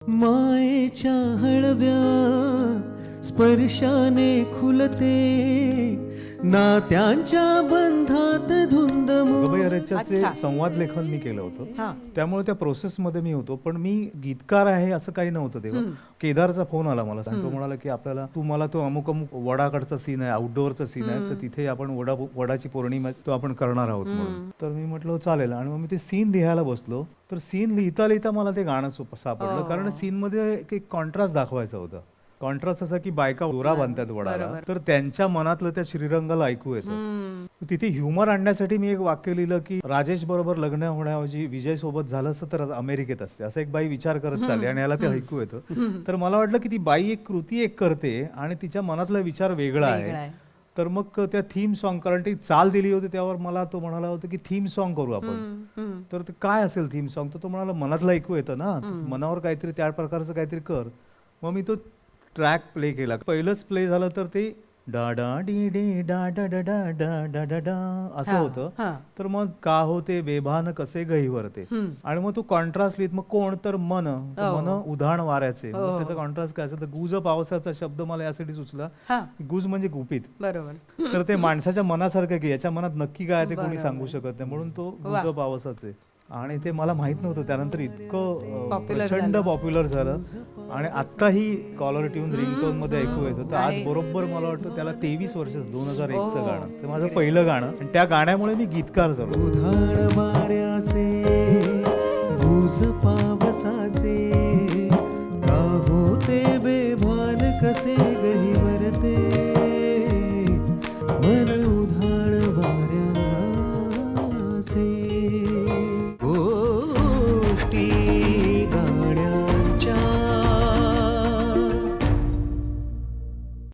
मायेच्या हळव्या स्पर्शाने खुलते नात्यांच्या बंधात धुंद गबयारेच्याचे अच्छा. संवाद लेखन मी केलं होतं. हां. त्यामुळे त्या प्रोसेसमध्ये मी होतो, पण मी गीतकार आहे असं काही नव्हतं तेव्हा. केदारचा फोन आला मला, तो म्हणाला की आपल्याला तू मला तो अमुक अमुक वडाकडचा सीन आहे, आउटडोअरचा सीन आहे, तर तिथे आपण वडाची पौर्णिमा तो आपण करणार आहोत म्हणून. तर मी म्हटलं चालेल, आणि मग मी ते सीन लिहायला बसलो. तर सीन लिहिता लिहिता मला ते गाणं सापडलं, कारण सीनमध्ये एक कॉन्ट्रास्ट दाखवायचा होता. कॉन्ट्रास्ट असा की बायका दोरा बांधतात वडाला, तर त्यांच्या मनातलं त्या श्रीरंगाला ऐकू येतं. तिथे ह्युमर आणण्यासाठी मी एक वाक्य लिहिलं की राजेश बरोबर लग्न होण्याऐवजी विजय सोबत झालं असतं तर अमेरिकेत असते, असं एक बाई विचार करत चालली आणि याला ते ऐकू येतं. तर मला वाटलं की ती बाई एक कृती एक करते आणि तिच्या मनातला विचार वेगळा आहे. तर मग त्या थीम सॉन्ग, कारण ती चाल दिली होती त्यावर मला तो म्हणाला होता की थीम सॉन्ग करू आपण. तर ते काय असेल थीम सॉन्ग, तर तो म्हणाला मनातलं ऐकू येतं ना, मनावर काहीतरी त्या प्रकारचं काहीतरी कर. मग मी तो ट्रॅक प्ले केला. पहिलंच प्ले झालं तर ते डा डा डी डी डा डा डा डा डा डा डा डा असं होतं. तर मग का होते बेभान कसे गहिवरते, आणि मग तो कॉन्ट्रास्ट लिहित, मग कोण तर मन उधाण वाऱ्याचे, मग त्याचा कॉन्ट्रास्ट काय असेल तर गुज पावसाचा शब्द मला यासाठी सुचला. गुज म्हणजे गुपित, बरोबर. तर ते माणसाच्या मनासारखं की याच्या मनात नक्की काय ते कोणी सांगू शकत नाही, म्हणून तो गुज पावसाचे. आणि ते मला माहित नव्हतं, त्यानंतर इतकं प्रचंड पॉप्युलर झालं आणि आत्ताही कॉलर ट्यून रिंगटोन मध्ये ऐकू येतं. तर आज बरोबर मला वाटतं त्याला 23 वर्ष, 2001चं गाणं, ते माझं पहिलं गाणं, आणि त्या गाण्यामुळे मी गीतकार झालो. उधाण वाऱ्याचे गुज पावसाचे